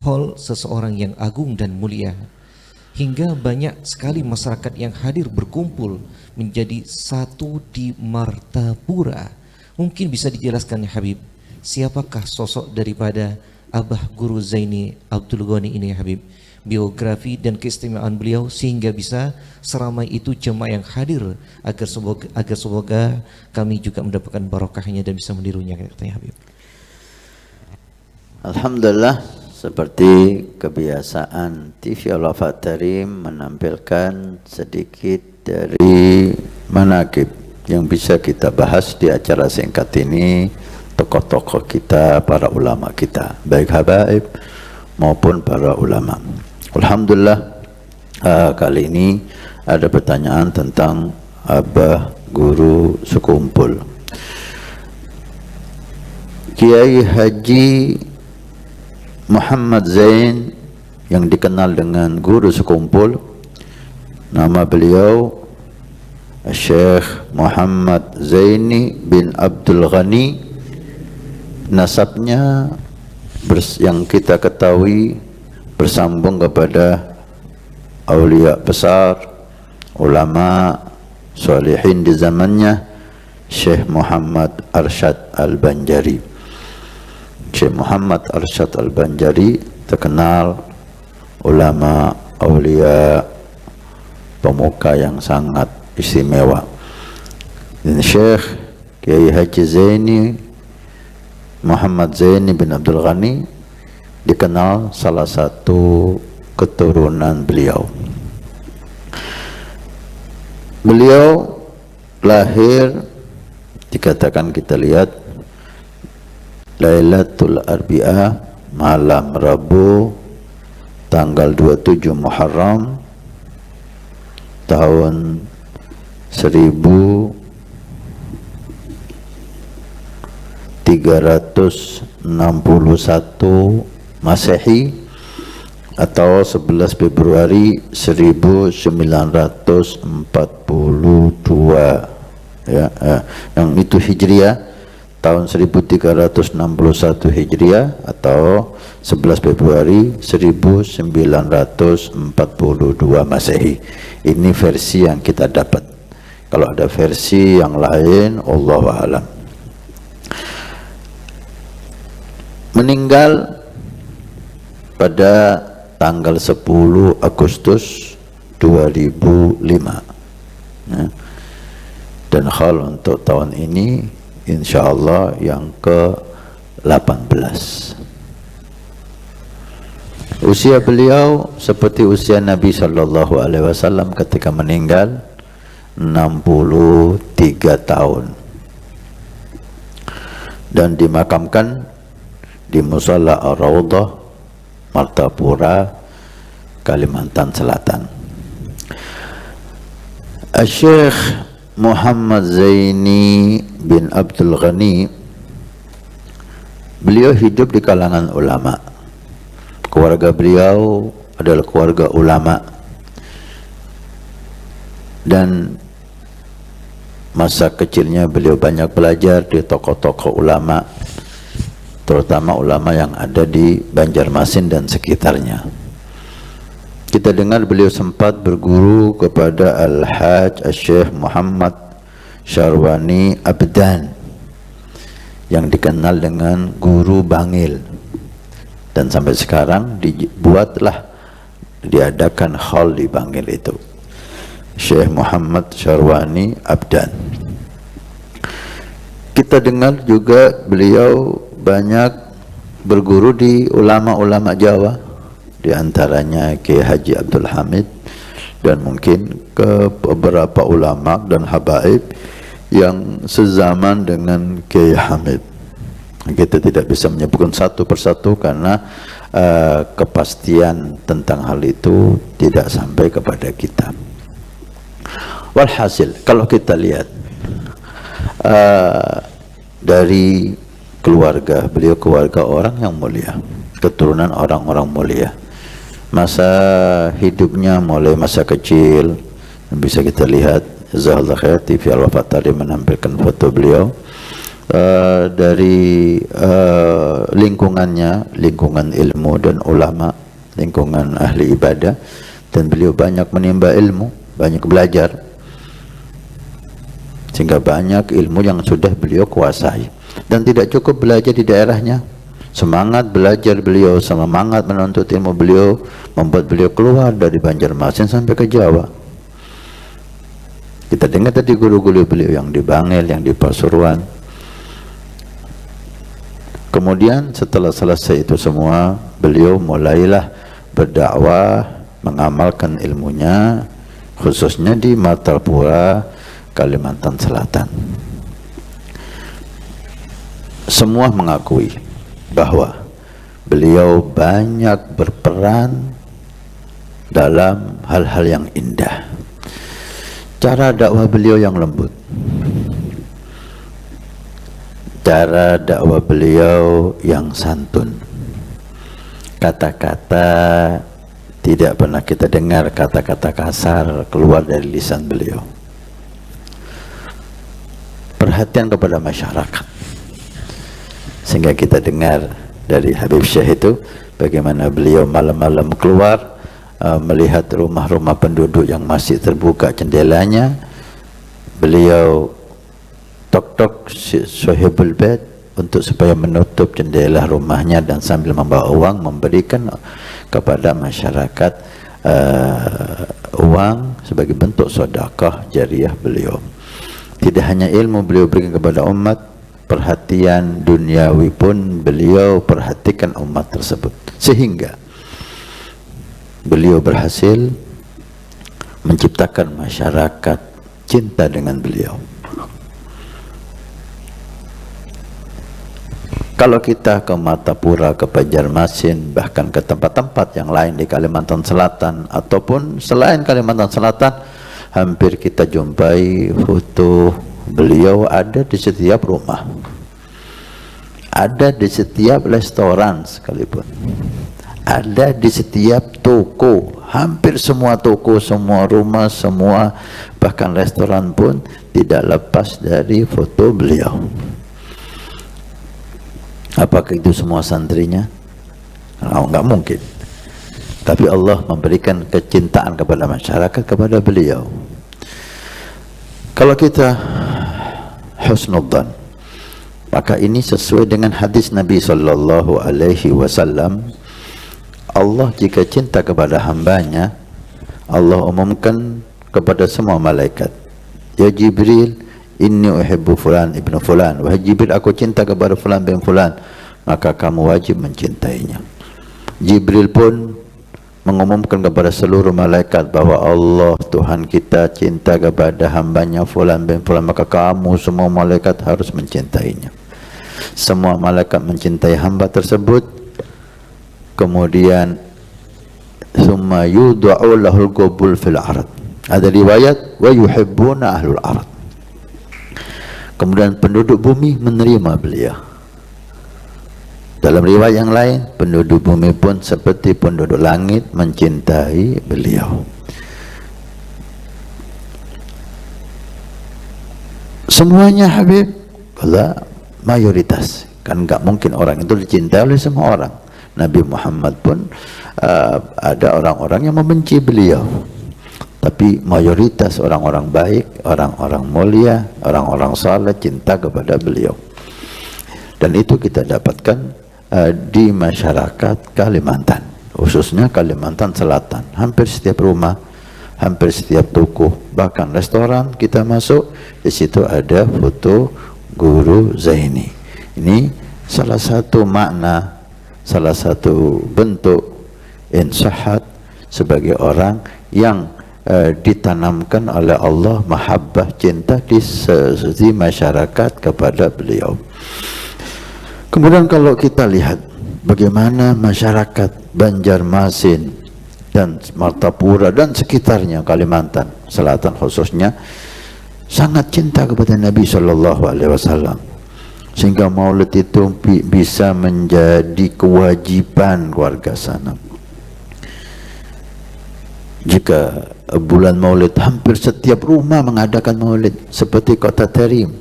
hall seseorang yang agung dan mulia, hingga banyak sekali masyarakat yang hadir berkumpul menjadi satu di Martapura. Mungkin bisa dijelaskan ya Habib, siapakah sosok daripada Abah Guru Zaini Abdul Ghani ini ya Habib, biografi dan keistimewaan beliau sehingga bisa seramai itu jemaah yang hadir, agar semoga kami juga mendapatkan barokahnya dan bisa menirunya, katanya Habib. Alhamdulillah, seperti kebiasaan TV Al-Fatarim menampilkan sedikit dari manaqib yang bisa kita bahas di acara singkat ini, tokoh-tokoh kita, para ulama kita, baik habaib maupun para ulama. Alhamdulillah, kali ini ada pertanyaan tentang Abah Guru Sekumpul. Kiai Haji Muhammad Zain yang dikenal dengan Guru Sekumpul, nama beliau Syekh Muhammad Zaini bin Abdul Ghani. Nasabnya yang kita ketahui bersambung kepada aulia besar, ulama salihin di zamannya, Syekh Muhammad Arsyad Al-Banjari. Syekh Muhammad Arsyad Al-Banjari terkenal ulama aulia, pemuka yang sangat istimewa. Dan Syekh Kiai Haji Zaini Muhammad Zaini bin Abdul Ghani dikenal salah satu keturunan beliau. Beliau lahir, dikatakan kita lihat, Lailatul Arbi'ah, malam Rabu, tanggal 27 Muharram tahun 1361 Masehi atau 11 Februari 1942 ya, yang itu Hijriah, tahun 1361 Hijriah atau 11 Februari 1942 Masehi. Ini versi yang kita dapat. Kalau ada versi yang lain, Allahu a'lam. Meninggal pada tanggal 10 Agustus 2005 ya. Dan hal untuk tahun ini insyaallah yang ke-18. Usia beliau seperti usia Nabi sallallahu alaihi wasallam ketika meninggal, 63 tahun, dan dimakamkan di Musalla Ar-Raudhah, Martapura, Kalimantan Selatan. Syekh Muhammad Zaini bin Abdul Ghani, beliau hidup di kalangan ulama. Keluarga beliau adalah keluarga ulama, dan masa kecilnya beliau banyak belajar di tokoh-tokoh ulama, terutama ulama yang ada di Banjarmasin dan sekitarnya. Kita dengar beliau sempat berguru kepada Al-Hajj Syekh Muhammad Syarwani Abdan yang dikenal dengan Guru Bangil, dan sampai sekarang diadakan hall di Bangil itu, Syekh Muhammad Syarwani Abdan. Kita dengar juga beliau banyak berguru di ulama-ulama Jawa, di antaranya Kiai Haji Abdul Hamid, dan mungkin ke beberapa ulama dan habaib yang sezaman dengan Kiai Hamid. Kita tidak bisa menyebutkan satu persatu karena kepastian tentang hal itu tidak sampai kepada kita. Walhasil, kalau kita lihat dari keluarga beliau, keluarga orang yang mulia, keturunan orang-orang mulia. Masa hidupnya mulai masa kecil, bisa kita lihat, jazakallahu khair, TV Al-Fatari menampilkan foto beliau dari lingkungannya, lingkungan ilmu dan ulama, lingkungan ahli ibadah, dan beliau banyak menimba ilmu, banyak belajar, sehingga banyak ilmu yang sudah beliau kuasai. Dan tidak cukup belajar di daerahnya, semangat belajar beliau, semangat menuntut ilmu beliau membuat beliau keluar dari Banjarmasin sampai ke Jawa. Kita dengar tadi guru-guru beliau yang di Bangil, yang di Pasuruan. Kemudian setelah selesai itu semua, beliau mulailah berdakwah, mengamalkan ilmunya, khususnya di Martapura, Kalimantan Selatan. Semua mengakui bahwa beliau banyak berperan dalam hal-hal yang indah. Cara dakwah beliau yang lembut, cara dakwah beliau yang santun, kata-kata tidak pernah kita dengar kata-kata kasar keluar dari lisan beliau. Perhatian kepada masyarakat, sehingga kita dengar dari Habib Syekh itu bagaimana beliau malam-malam keluar melihat rumah-rumah penduduk yang masih terbuka jendelanya. Beliau tok-tok Sohibul Bait untuk supaya menutup jendela rumahnya dan sambil membawa uang memberikan kepada masyarakat uang sebagai bentuk sedekah jariah beliau. Tidak hanya ilmu beliau berikan kepada umat, perhatian duniawi pun beliau perhatikan umat tersebut, sehingga beliau berhasil menciptakan masyarakat cinta dengan beliau. Kalau kita ke Martapura, ke Banjarmasin, bahkan ke tempat-tempat yang lain di Kalimantan Selatan ataupun selain Kalimantan Selatan, hampir kita jumpai foto beliau ada di setiap rumah, ada di setiap restoran sekalipun, ada di setiap toko. Hampir semua toko, semua rumah, semua bahkan restoran pun tidak lepas dari foto beliau. Apakah itu semua santrinya? Enggak mungkin. Tapi Allah memberikan kecintaan kepada masyarakat kepada beliau. Kalau kita husnudzan, maka ini sesuai dengan hadis Nabi sallallahu alaihi wasallam. Allah jika cinta kepada hambanya, Allah umumkan kepada semua malaikat, ya Jibril, inni uhibbu fulan ibnu fulan, wahai Jibril, aku cinta kepada fulan bin fulan, maka kamu wajib mencintainya. Jibril pun mengumumkan kepada seluruh malaikat bahwa Allah Tuhan kita cinta kepada hambanya fulan bin fulan, maka kamu semua malaikat harus mencintainya. Semua malaikat mencintai hamba tersebut. Kemudian summa yud'u lahul qabul fil ard. Ada riwayat wa yuhibbuna ahlul ard. Kemudian penduduk bumi menerima beliau. Dalam riwayat yang lain, penduduk bumi pun seperti penduduk langit mencintai beliau. Semuanya Habib, kalau mayoritas, kan enggak mungkin orang itu dicintai oleh semua orang. Nabi Muhammad pun ada orang-orang yang membenci beliau, tapi mayoritas orang-orang baik, orang-orang mulia, orang-orang saleh cinta kepada beliau. Dan itu kita dapatkan di masyarakat Kalimantan, khususnya Kalimantan Selatan. Hampir setiap rumah, hampir setiap toko, bahkan restoran kita masuk, di situ ada foto Guru Zaini. Ini salah satu makna, salah satu bentuk insahat sebagai orang yang ditanamkan oleh Allah mahabbah, cinta di masyarakat kepada beliau. Kemudian kalau kita lihat bagaimana masyarakat Banjarmasin dan Martapura dan sekitarnya Kalimantan Selatan khususnya sangat cinta kepada Nabi Shallallahu Alaihi Wasallam, sehingga maulid itu bisa menjadi kewajiban warga sana. Jika bulan maulid, hampir setiap rumah mengadakan maulid, seperti kota Tarim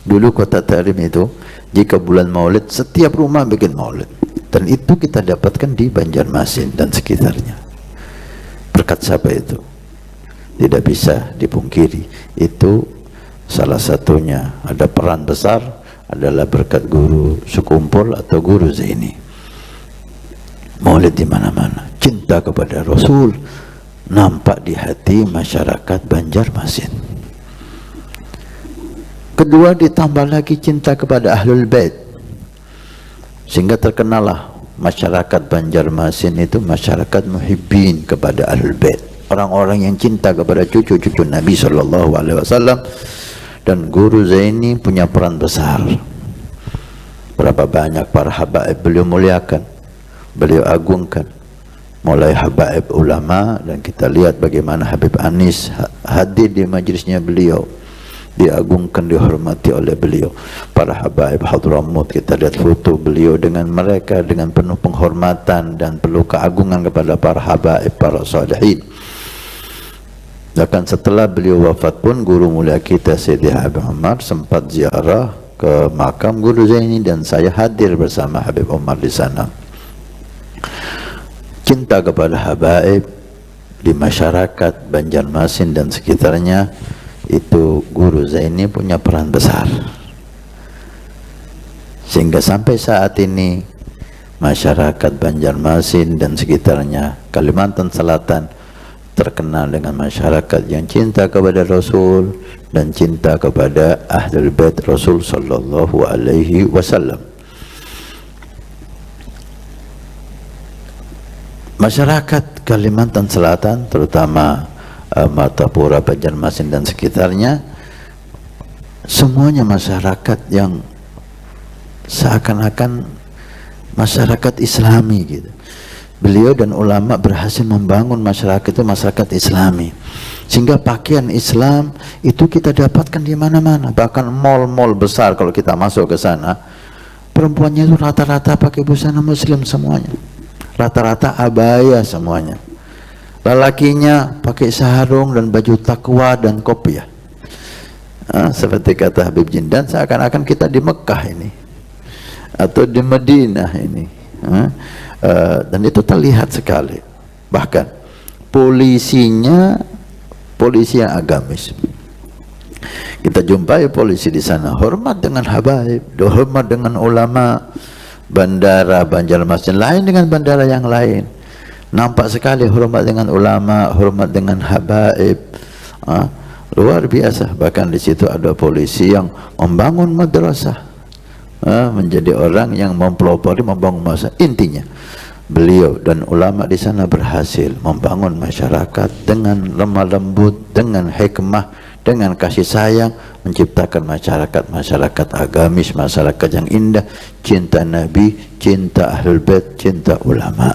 Dulu Kota Tarim itu jika bulan Maulid setiap rumah bikin Maulid, dan itu kita dapatkan di Banjarmasin dan sekitarnya. Berkat siapa itu? Tidak bisa dipungkiri, itu salah satunya ada peran besar adalah berkat guru Sekumpul atau guru Zaini. Maulid di mana-mana, cinta kepada Rasul nampak di hati masyarakat Banjarmasin. Kedua, ditambah lagi cinta kepada Ahlul Bait, sehingga terkenalah masyarakat Banjarmasin itu masyarakat muhibbin kepada Ahlul Bait, orang-orang yang cinta kepada cucu-cucu Nabi SAW. Dan guru Zaini punya peran besar. Berapa banyak para habaib beliau muliakan, beliau agungkan, mulai habaib ulama, dan kita lihat bagaimana Habib Anis hadir di majlisnya beliau, diagungkan, dihormati oleh beliau. Para habaib Hadramut, kita lihat foto beliau dengan mereka dengan penuh penghormatan dan penuh keagungan kepada para habaib, para salihin. Bahkan setelah beliau wafat pun guru mulia kita Sayyidi Habib Umar sempat ziarah ke makam guru Zaini, dan saya hadir bersama Habib Umar di sana. Cinta kepada habaib di masyarakat Banjarmasin dan sekitarnya, itu guru Zaini punya peran besar, sehingga sampai saat ini masyarakat Banjarmasin dan sekitarnya, Kalimantan Selatan, terkenal dengan masyarakat yang cinta kepada Rasul dan cinta kepada Ahlul Bait Rasul sallallahu alaihi wasallam. Masyarakat Kalimantan Selatan, terutama Martapura, Banjarmasin dan sekitarnya, semuanya masyarakat yang seakan-akan masyarakat Islami gitu. Beliau dan ulama berhasil membangun masyarakat itu masyarakat Islami, sehingga pakaian Islam itu kita dapatkan di mana-mana. Bahkan mall-mall besar kalau kita masuk ke sana, perempuannya itu rata-rata pakai busana Muslim semuanya, rata-rata abaya semuanya. Lelakinya pakai sarung dan baju takwa dan kopiah. Seperti kata Habib Jindan, seakan-akan kita di Mekah ini atau di Madinah ini. Dan itu terlihat sekali. Bahkan polisinya polisi yang agamis. Kita jumpai polisi di sana hormat dengan habaib, hormat dengan ulama. Bandara Banjarmasin lain dengan bandara yang lain, nampak sekali hormat dengan ulama, hormat dengan habaib. Luar biasa. Bahkan di situ ada polisi yang membangun madrasah, menjadi orang yang mempelopori membangun masa. Intinya beliau dan ulama di sana berhasil membangun masyarakat dengan lemah lembut, dengan hikmah, dengan kasih sayang, menciptakan masyarakat agamis, masyarakat yang indah, cinta Nabi, cinta Ahlul Bait, cinta ulama.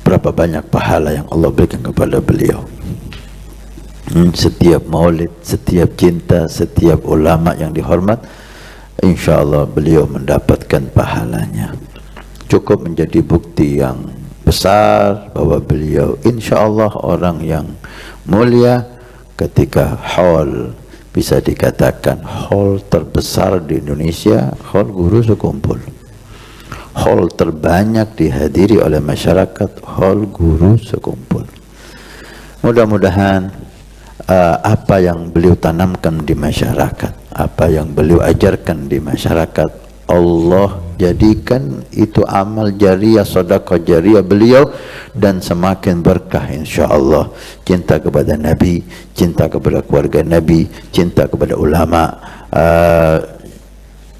Berapa banyak pahala yang Allah berikan kepada beliau. Setiap maulid, setiap cinta, setiap ulama yang dihormat, insya Allah beliau mendapatkan pahalanya. Cukup menjadi bukti yang besar bahwa beliau insya Allah orang yang mulia, ketika haul, bisa dikatakan haul terbesar di Indonesia, haul guru Sekumpul. Haul terbanyak dihadiri oleh masyarakat, haul guru Sekumpul. Mudah-mudahan apa yang beliau tanamkan di masyarakat, apa yang beliau ajarkan di masyarakat, Allah jadikan itu amal jariah, sedekah jariah beliau, dan semakin berkah insyaallah. Cinta kepada Nabi, cinta kepada keluarga Nabi, cinta kepada ulama,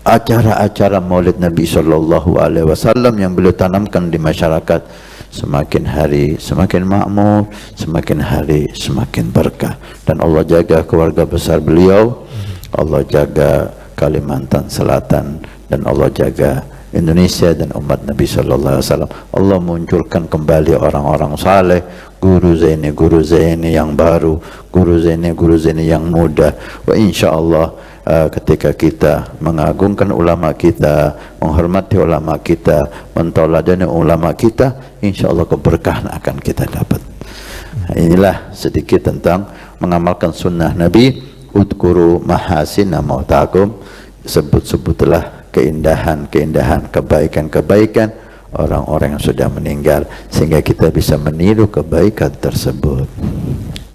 acara-acara Maulid Nabi sallallahu alaihi wasallam yang beliau tanamkan di masyarakat, semakin hari semakin makmur, semakin hari semakin berkah. Dan Allah jaga keluarga besar beliau, Allah jaga Kalimantan Selatan, dan Allah jaga Indonesia dan umat Nabi sallallahu alaihi wasallam. Allah munculkan kembali orang-orang saleh, guru Zaini yang baru, guru Zaini yang muda. Wa insyaallah ketika kita mengagungkan ulama kita, menghormati ulama kita, mentauladani ulama kita, insyaallah keberkahan akan kita dapat. Inilah sedikit tentang mengamalkan sunnah Nabi. udkuru mahasina mautakum, sebut-sebutlah keindahan-keindahan, kebaikan-kebaikan orang-orang yang sudah meninggal, sehingga kita bisa meniru kebaikan tersebut.